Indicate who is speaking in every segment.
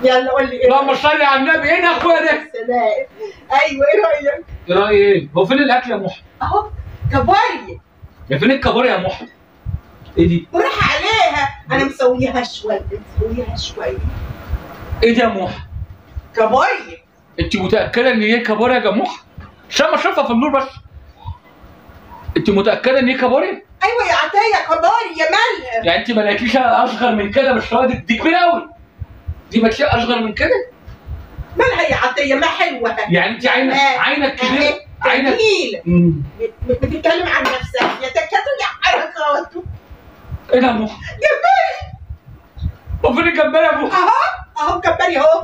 Speaker 1: يلا قول لي ايه؟
Speaker 2: اللهم صل على النبي. ايه ده يا اخويا ده؟
Speaker 1: سلام. ايوه ايه رايك؟
Speaker 2: ايه رايي ايه؟ هو فين الاكل يا محي؟
Speaker 1: اهو كباري.
Speaker 2: يا فين الكابوريا يا محي؟ ايه دي؟
Speaker 1: بالراحه عليها، انا مسويها شويه.
Speaker 2: ايه ده يا محي؟
Speaker 1: كباري.
Speaker 2: انت متاكده ان هي كابوريا يا محي؟ عشان ما اشوفها في النور بس. انت متاكده ان هي كابوريا؟
Speaker 1: ايوه يا عطيه كباري يا مالها.
Speaker 2: يعني انت ما لقيتيش اصغر من كده بالشوادق دي كبيره قوي. دي ما تلاقي اصغر من كده؟
Speaker 1: مالها يا عطيه؟ ما حلوه.
Speaker 2: يعني انت عينك كبيره. عينك
Speaker 1: جميله. بتتكلم عن نفسك يا تكاتو يا حركاته.
Speaker 2: ايه ده يا محي؟
Speaker 1: جمبري.
Speaker 2: هو فين الجمبري يا محي؟
Speaker 1: اهو جمبري اهو.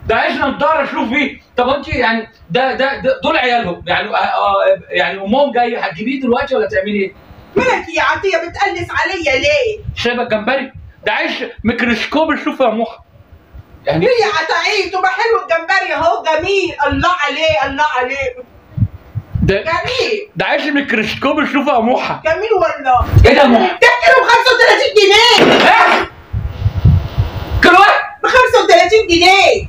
Speaker 2: ده عايز نضاره اشوف فيه. طب انت يعني ده دول عيالهم يعني يعني امهم جايه هتجيبيه دلوقتي ولا تعملي ايه؟
Speaker 1: مالك يا عطيه بتقلس عليا ليه؟
Speaker 2: شايفه الجمبري؟ ده عايز ميكروسكوب يشوفه يا محي. يعني
Speaker 1: ليه يا عطيه؟ ما حلو الجمبري اهو جميل. الله عليه الله عليه.
Speaker 2: ده
Speaker 1: جميل.
Speaker 2: ده عايز ميكروسكوب يشوفه يا محي.
Speaker 1: جميل والله.
Speaker 2: ايه ده يا محي؟
Speaker 1: ده كيلو ب 35 جنيه.
Speaker 2: ايه؟ كيلو ايه؟
Speaker 1: ب 35 جنيه.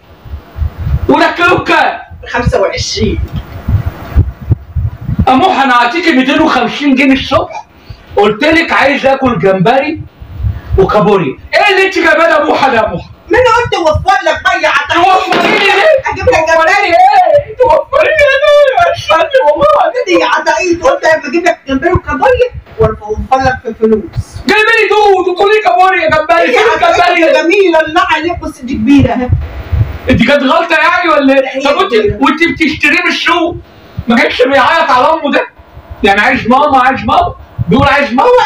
Speaker 2: وده كيلو بكام؟
Speaker 1: ب 25.
Speaker 2: يا محي انا هعطيكي 250 جنيه الصبح. قلت لك عايز اكل جمبري وكابوريا. ايه اللي انت جايباه يا محي يا محي؟
Speaker 1: ما انا قلت اوفر لك بقى يا عطيه.
Speaker 2: توفري لي ليه؟
Speaker 1: اجيب لك جمبري.
Speaker 2: ايه؟ توفري لي ليه؟ استني والله.
Speaker 1: كده يا عطيه قلت بجيب لك جمبري وكابوريا واوفر لك في الفلوس.
Speaker 2: جايبه لي دود وتقولي كابوريا جمبري. فين الجمبري؟
Speaker 1: جميله الله عليك. بص دي كبيره اهي.
Speaker 2: دي كانت غلطه يعني ولا ايه؟ طب وانت بتشتريه من السوق ما كانش بيعيط على امه ده؟ يعني عايز ماما عايز ماما بيقول عايز ماما.
Speaker 1: هو